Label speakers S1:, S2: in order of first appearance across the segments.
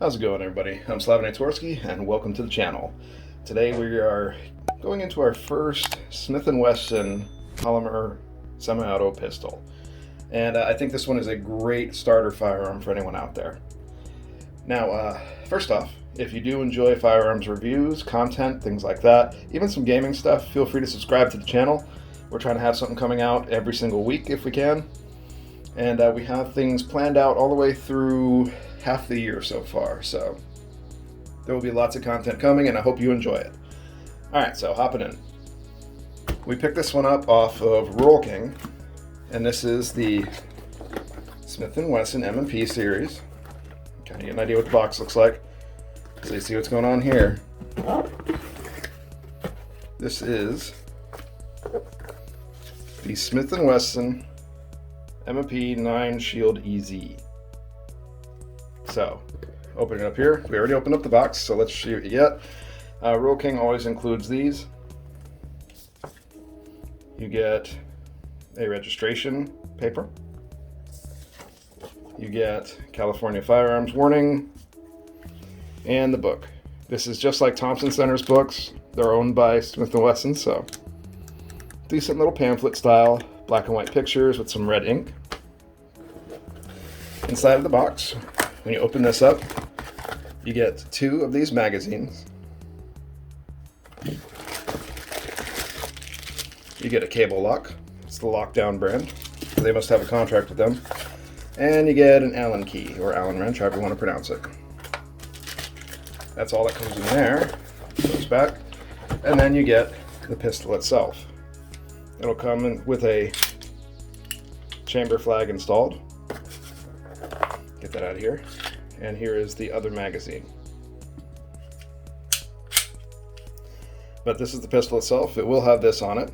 S1: How's it going, everybody? I'm Slav-in-a-tor-ski, and welcome to the channel. Today we are going into our first Smith & Wesson polymer semi-auto pistol. And I think this one is a great starter firearm for anyone out there. Now, first off, if you do enjoy firearms reviews, content, things like that, even some gaming stuff, feel free to subscribe to the channel. We're trying to have something coming out every single week if we can. And we have things planned out all the way through half the year so far, so there will be lots of content coming, and I hope you enjoy it. Alright, so hopping in. We picked this one up off of Recoil, and this is the Smith & Wesson M&P series. Kind of get an idea what the box looks like, so you see what's going on here. This is the Smith & Wesson M&P 9 Shield EZ. So, opening it up here, we already opened up the box, so let's see what you get. Recoil always includes these. You get a registration paper. You get California Firearms warning, and the book. This is just like Thompson Center's books. They're owned by Smith & Wesson, so decent little pamphlet style, black and white pictures with some red ink. Inside of the box, when you open this up, you get 2 of these magazines. You get a cable lock. It's the Lockdown brand. They must have a contract with them. And you get an Allen key, or Allen wrench, however you want to pronounce it. That's all that comes in there. Goes back. And then you get the pistol itself. It'll come in with a chamber flag installed. Get that out of here. And here is the other magazine. But this is the pistol itself. It will have this on it.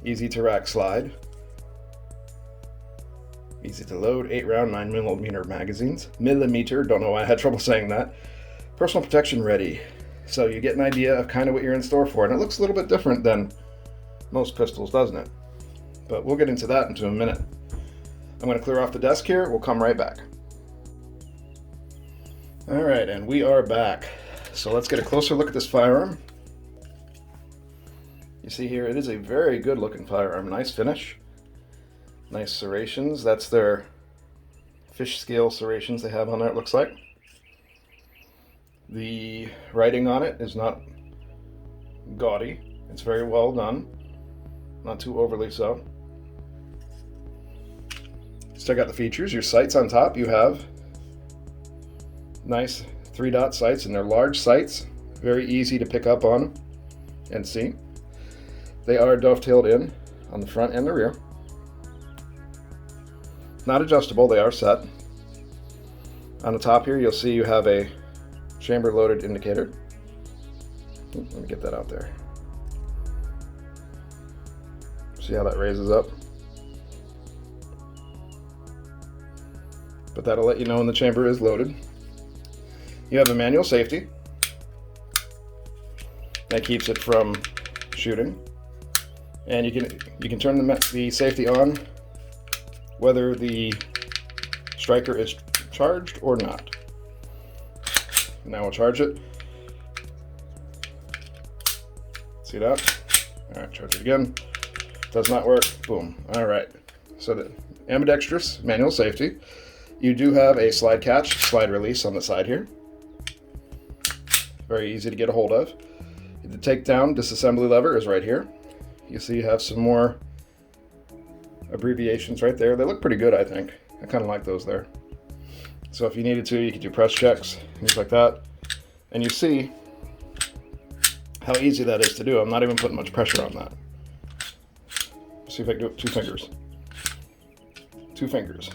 S1: Easy to rack slide. Easy to load. 8-round 9mm magazines. Millimeter, don't know why I had trouble saying that. Personal protection ready. So you get an idea of kind of what you're in store for. And it looks a little bit different than most pistols, doesn't it? But we'll get into that in a minute. I'm going to clear off the desk here. We'll come right back. Alright, and we are back. So let's get a closer look at this firearm. You see here, it is a very good looking firearm. Nice finish. Nice serrations. That's their fish scale serrations they have on there, it looks like. The writing on it is not gaudy. It's very well done. Not too overly so. Let's check out the features. Your sights on top, you have nice 3-dot sights, and they're large sights. Very easy to pick up on and see. They are dovetailed in on the front and the rear. Not adjustable, they are set. On the top here, you'll see you have a chamber loaded indicator. Let me get that out there. See how that raises up? But that'll let you know when the chamber is loaded. You have a manual safety. That keeps it from shooting. And you can turn the safety on whether the striker is charged or not. Now we'll charge it. See that? Alright, charge it again. Does not work. Boom. Alright. So the ambidextrous manual safety. You do have a slide catch, slide release on the side here. Very easy to get a hold of. The takedown disassembly lever is right here. You see you have some more abbreviations right there. They look pretty good, I think. I kind of like those there. So if you needed to, you could do press checks, things like that. And you see how easy that is to do. I'm not even putting much pressure on that. See if I can do it with 2 fingers. 2 fingers.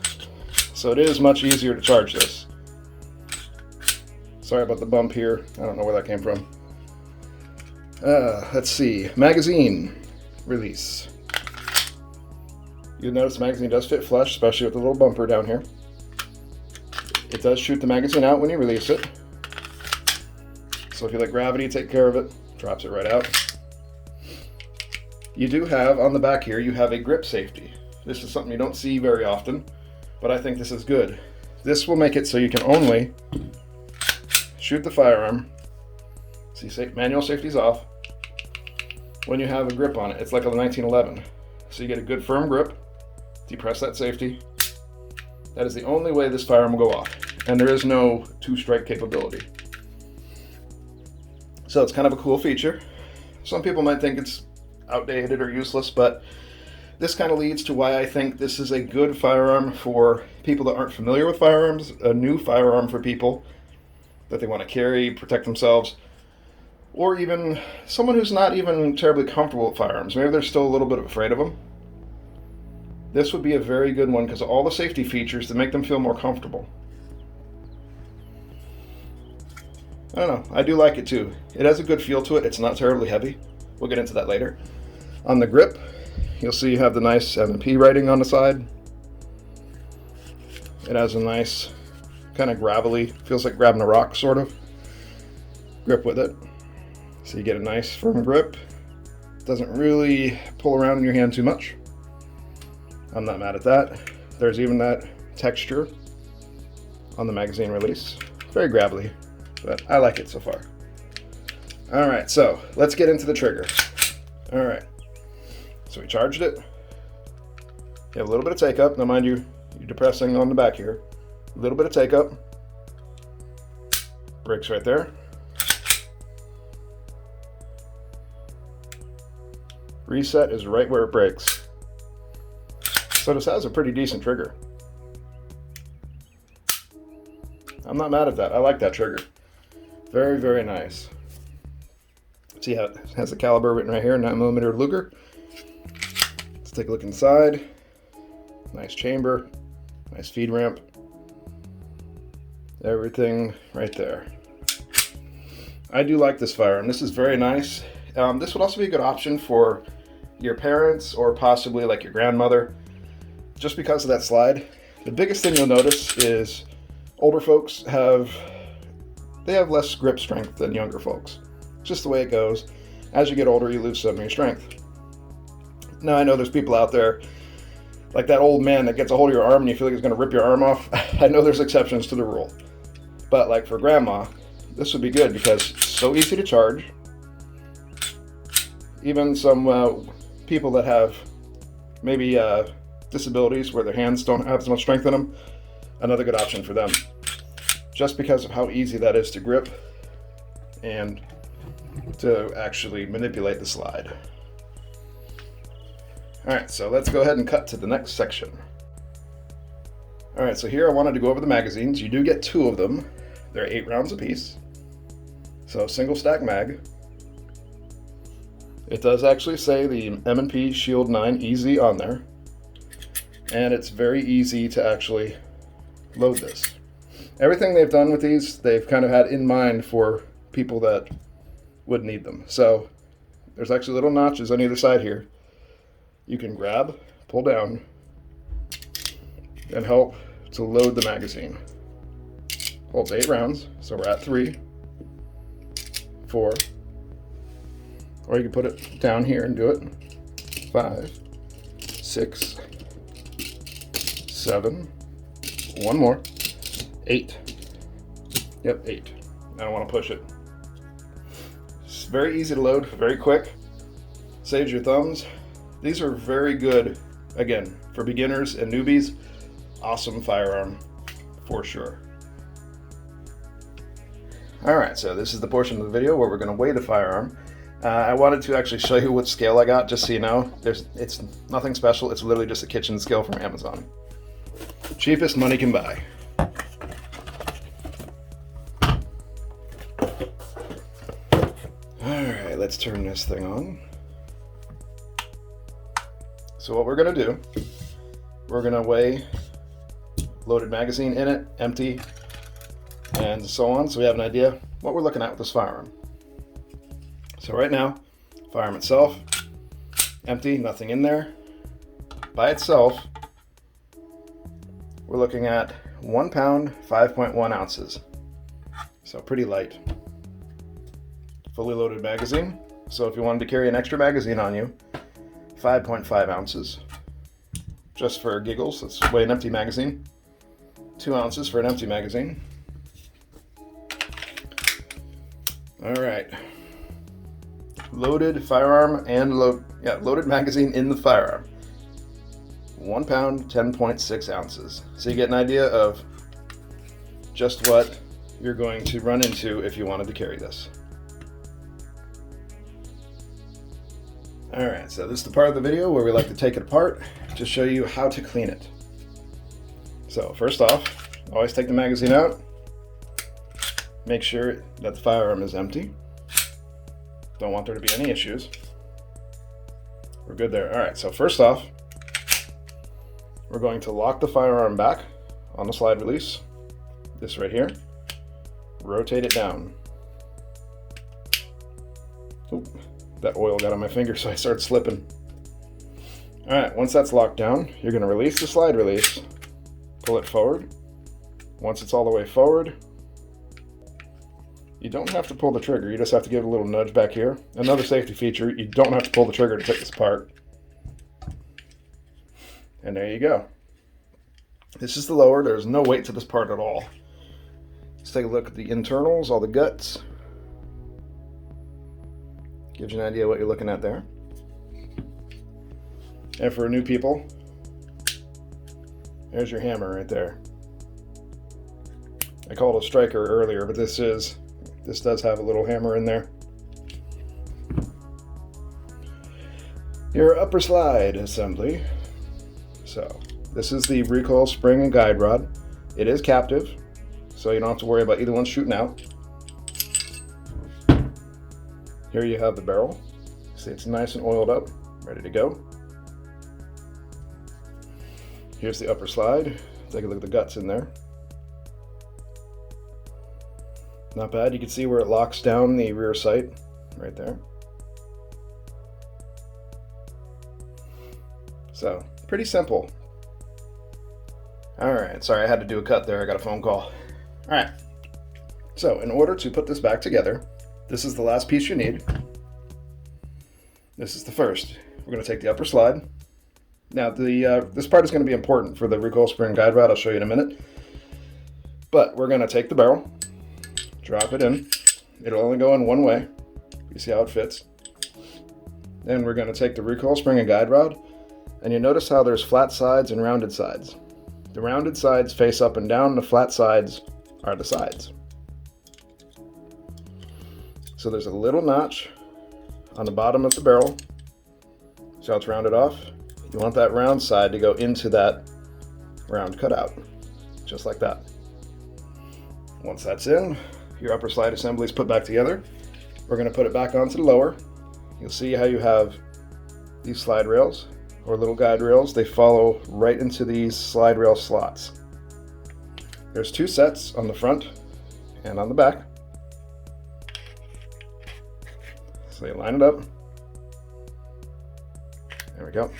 S1: So it is much easier to charge this. Sorry about the bump here. I don't know where that came from. Let's see. Magazine release. You'll notice the magazine does fit flush, especially with the little bumper down here. It does shoot the magazine out when you release it. So if you let gravity take care of it, drops it right out. You do have, on the back here, you have a grip safety. This is something you don't see very often, but I think this is good. This will make it so you can only shoot the firearm. See, manual safety's off when you have a grip on it. It's like a 1911. So you get a good firm grip, depress that safety. That is the only way this firearm will go off. And there is no two-strike capability. So it's kind of a cool feature. Some people might think it's outdated or useless, but this kind of leads to why I think this is a good firearm for people that aren't familiar with firearms, a new firearm for people that they want to carry, protect themselves, or even someone who's not even terribly comfortable with firearms. Maybe they're still a little bit afraid of them. This would be a very good one because of all the safety features that make them feel more comfortable. I don't know, I do like it too. It has a good feel to it. It's not terribly heavy. We'll get into that later. On the grip, you'll see you have the nice M&P writing on the side. It has a nice kind of gravelly, feels like grabbing a rock sort of grip with it. So you get a nice firm grip. Doesn't really pull around in your hand too much. I'm not mad at that. There's even that texture on the magazine release. Very gravelly, but I like it so far. All right, so let's get into the trigger. All right, so we charged it. You have a little bit of take up. Now mind you, you're depressing on the back here. A little bit of take up. Brakes right there. Reset is right where it breaks. So this has a pretty decent trigger. I'm not mad at that. I like that trigger. Very, very nice. See how it has the caliber written right here, 9mm Luger. Let's take a look inside. Nice chamber, nice feed ramp. Everything right there. I do like this firearm. This is very nice. This would also be a good option for your parents or possibly like your grandmother, just because of that slide. The biggest thing you'll notice is older folks have less grip strength than younger folks. It's just the way it goes. As you get older, you lose some of your strength. Now I know there's people out there like that old man that gets a hold of your arm and you feel like he's going to rip your arm off. I know there's exceptions to the rule, but like for grandma, this would be good because it's so easy to charge. Even some people that have maybe disabilities where their hands don't have as much strength in them, another good option for them. Just because of how easy that is to grip and to actually manipulate the slide. Alright, so let's go ahead and cut to the next section. Alright, so here I wanted to go over the magazines. You do get 2 of them. They're 8 rounds apiece. So single stack mag. It does actually say the M&P Shield 9 Easy on there. And it's very easy to actually load this. Everything they've done with these, they've kind of had in mind for people that would need them. So there's actually little notches on either side here. You can grab, pull down, and help to load the magazine. Holds 8 rounds, so we're at 3, 4, or you can put it down here and do it. 5, 6, 7, one more, 8. Yep, 8. I don't want to push it. It's very easy to load, very quick. Saves your thumbs. These are very good, again, for beginners and newbies. Awesome firearm, for sure. Alright, so this is the portion of the video where we're going to weigh the firearm. I wanted to actually show you what scale I got, just so you know. It's nothing special, it's literally just a kitchen scale from Amazon. Cheapest money can buy. Alright, let's turn this thing on. So what we're going to do, we're going to weigh loaded magazine in it, empty, and so on, so we have an idea what we're looking at with this firearm. So right now, firearm itself, empty, nothing in there. By itself, we're looking at 1 pound, 5.1 ounces. So pretty light. Fully loaded magazine. So if you wanted to carry an extra magazine on you, 5.5 ounces. Just for giggles, let's weigh an empty magazine. 2 ounces for an empty magazine. All right. Loaded firearm and loaded magazine in the firearm. 1 pound, 10.6 ounces. So you get an idea of just what you're going to run into if you wanted to carry this. Alright, so this is the part of the video where we like to take it apart to show you how to clean it. So first off, always take the magazine out. Make sure that the firearm is empty. Don't want there to be any issues. We're good there. Alright, so first off, we're going to lock the firearm back on the slide release. This right here. Rotate it down. Oop, that oil got on my finger, so I started slipping. Alright, once that's locked down, you're going to release the slide release, pull it forward. Once it's all the way forward, you don't have to pull the trigger, you just have to give it a little nudge back here. Another safety feature, you don't have to pull the trigger to take this apart. And there you go. This is the lower, there's no weight to this part at all. Let's take a look at the internals, all the guts. Gives you an idea what you're looking at there. And for new people, there's your hammer right there. I called it a striker earlier, but this does have a little hammer in there. Your upper slide assembly. So this is the recoil spring and guide rod. It is captive, so you don't have to worry about either one shooting out. Here you have the barrel. See, it's nice and oiled up, ready to go. Here's the upper slide. Take a look at the guts in there. Not bad. You can see where it locks down the rear sight right there. So, pretty simple. Alright, sorry I had to do a cut there. I got a phone call. Alright, so in order to put this back together, this is the last piece you need. This is the first. We're going to take the upper slide. Now, this part is going to be important for the recoil spring guide rod. I'll show you in a minute. But we're going to take the barrel, drop it in. It'll only go in one way. You see how it fits. Then we're going to take the recoil spring and guide rod, and you notice how there's flat sides and rounded sides. The rounded sides face up and down, the flat sides are the sides. So there's a little notch on the bottom of the barrel. See how it's rounded off? You want that round side to go into that round cutout, just like that. Once that's in, your upper slide assembly is put back together. We're going to put it back onto the lower. You'll see how you have these slide rails, or little guide rails. They follow right into these slide rail slots. There's 2 sets on the front and on the back. So you line it up. There we go.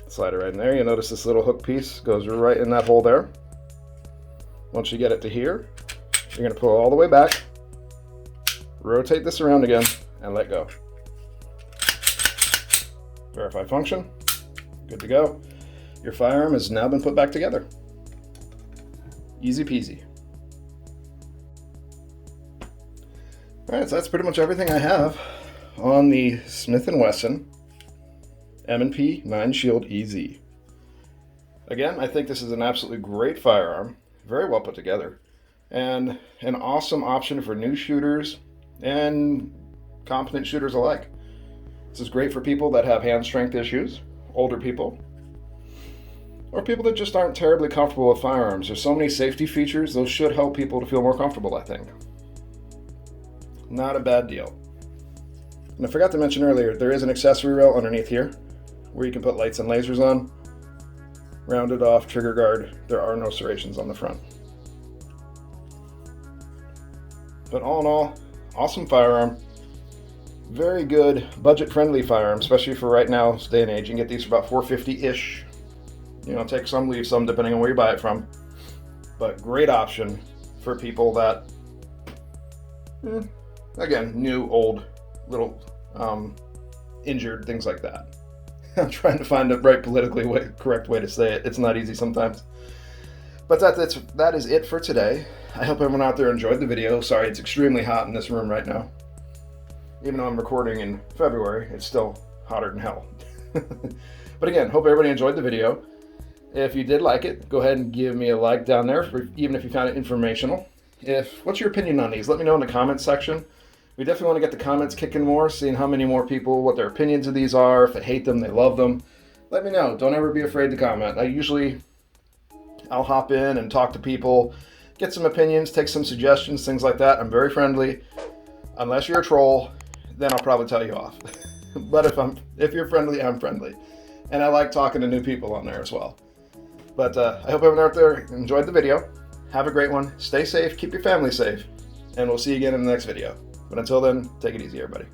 S1: Slide it right in there. You'll notice this little hook piece goes right in that hole there. Once you get it to here, you're going to pull it all the way back, rotate this around again, and let go. Verify function. Good to go. Your firearm has now been put back together. Easy peasy. Alright, so that's pretty much everything I have on the Smith & Wesson M&P 9 Shield EZ. Again, I think this is an absolutely great firearm, very well put together, and an awesome option for new shooters and competent shooters alike. This is great for people that have hand strength issues, older people, or people that just aren't terribly comfortable with firearms. There's so many safety features, those should help people to feel more comfortable, I think. Not a bad deal. And I forgot to mention earlier, there is an accessory rail underneath here where you can put lights and lasers on. Rounded off trigger guard. There are no serrations on the front. But all in all, awesome firearm. Very good budget-friendly firearm, especially for right now, day and age. You can get these for about $450-ish. You know, take some, leave some, depending on where you buy it from. But great option for people that, again, new, old, little, injured, things like that. I'm trying to find the right politically correct way to say it. It's not easy sometimes. But that is it for today. I hope everyone out there enjoyed the video. Sorry, it's extremely hot in this room right now. Even though I'm recording in February, it's still hotter than hell. But again, hope everybody enjoyed the video. If you did like it, go ahead and give me a like down there, even if you found it informational. What's your opinion on these? Let me know in the comments section. We definitely want to get the comments kicking more, seeing how many more people, what their opinions of these are. If they hate them, they love them. Let me know. Don't ever be afraid to comment. I'll hop in and talk to people, get some opinions, take some suggestions, things like that. I'm very friendly. Unless you're a troll, then I'll probably tell you off. But if you're friendly, I'm friendly. And I like talking to new people on there as well. But I hope everyone out there enjoyed the video. Have a great one. Stay safe. Keep your family safe. And we'll see you again in the next video. But until then, take it easy, everybody.